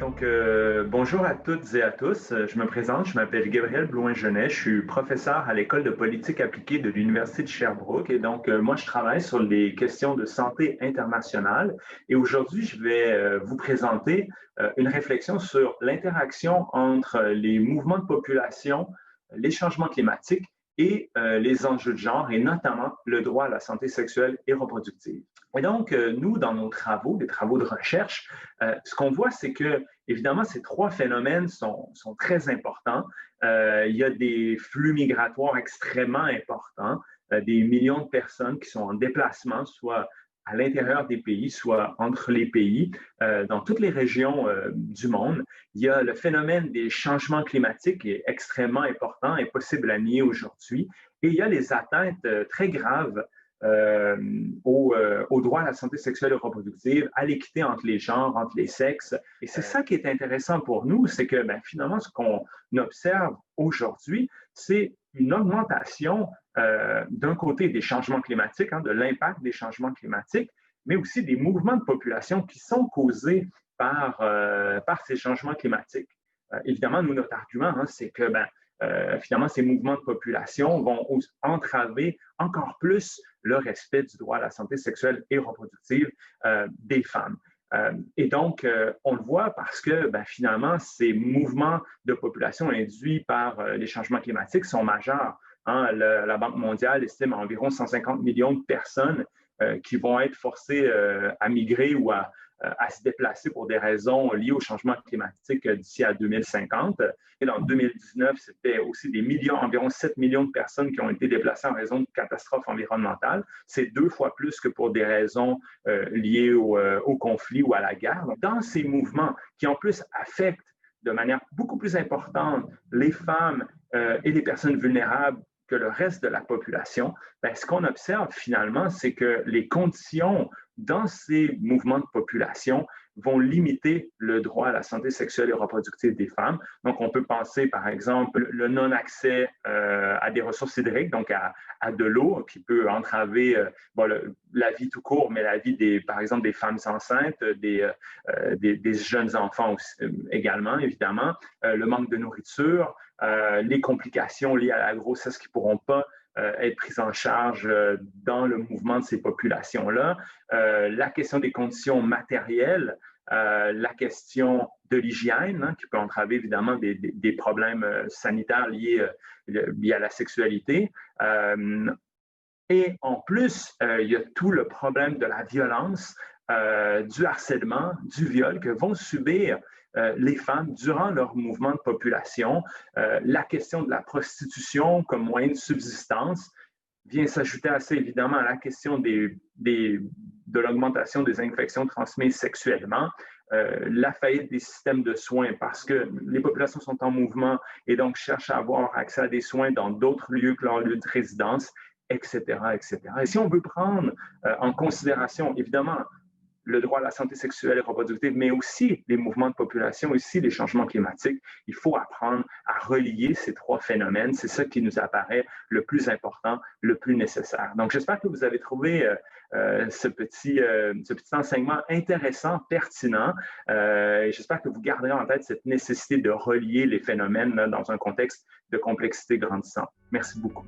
Bonjour à toutes et à tous. Je me présente, je m'appelle Gabriel Blouin-Genet, je suis professeur à l'École de politique appliquée de l'Université de Sherbrooke moi, je travaille sur les questions de santé internationale et aujourd'hui, je vais vous présenter une réflexion sur l'interaction entre les mouvements de population, les changements climatiques et les enjeux de genre et notamment le droit à la santé sexuelle et reproductive. Nous, dans nos travaux, des travaux de recherche, ce qu'on voit, c'est que, évidemment, ces trois phénomènes sont très importants. Il y a des flux migratoires extrêmement importants, des millions de personnes qui sont en déplacement, soit à l'intérieur des pays, soit entre les pays, dans toutes les régions du monde. Il y a le phénomène des changements climatiques qui est extrêmement important et possible à nier aujourd'hui. Et il y a les atteintes très graves au droit à la santé sexuelle et reproductive, à l'équité entre les genres, entre les sexes. Et c'est ça qui est intéressant pour nous, c'est que finalement, ce qu'on observe aujourd'hui, c'est une augmentation d'un côté des changements climatiques, de l'impact des changements climatiques, mais aussi des mouvements de population qui sont causés par ces changements climatiques. Évidemment, nous, notre argument, c'est que finalement, ces mouvements de population vont entraver encore plus le respect du droit à la santé sexuelle et reproductive des femmes. On le voit parce que finalement, ces mouvements de population induits par les changements climatiques sont majeurs. La Banque mondiale estime à environ 150 millions de personnes qui vont être forcées à migrer ou à se déplacer pour des raisons liées au changement climatique d'ici à 2050. Et en 2019, c'était aussi environ 7 millions de personnes qui ont été déplacées en raison de catastrophes environnementales. C'est 2 fois plus que pour des raisons liées au conflit ou à la guerre. Donc, dans ces mouvements qui, en plus, affectent de manière beaucoup plus importante les femmes et les personnes vulnérables que le reste de la population, ce qu'on observe finalement, c'est que les conditions dans ces mouvements de population vont limiter le droit à la santé sexuelle et reproductive des femmes. Donc, on peut penser, par exemple, le non-accès à des ressources hydriques, donc à de l'eau, qui peut entraver la vie tout court, mais la vie, par exemple, des femmes enceintes, des jeunes enfants aussi, également, évidemment, le manque de nourriture, les complications liées à la grossesse qui ne pourront pas être prises en charge dans le mouvement de ces populations-là, la question des conditions matérielles, la question de l'hygiène, qui peut entraver évidemment des problèmes sanitaires liés à la sexualité. Et en plus, il y a tout le problème de la violence, du harcèlement, du viol que vont subir les femmes durant leur mouvement de population. La question de la prostitution comme moyen de subsistance vient s'ajouter assez évidemment à la question de l'augmentation des infections transmises sexuellement, la faillite des systèmes de soins parce que les populations sont en mouvement et donc cherchent à avoir accès à des soins dans d'autres lieux que leur lieu de résidence, etc., etc. Et si on veut prendre en considération, évidemment, le droit à la santé sexuelle et reproductive, mais aussi les mouvements de population, aussi les changements climatiques. Il faut apprendre à relier ces trois phénomènes. C'est ça qui nous apparaît le plus important, le plus nécessaire. Donc, j'espère que vous avez trouvé ce petit enseignement intéressant, pertinent. Et j'espère que vous garderez en tête cette nécessité de relier les phénomènes dans un contexte de complexité grandissante. Merci beaucoup.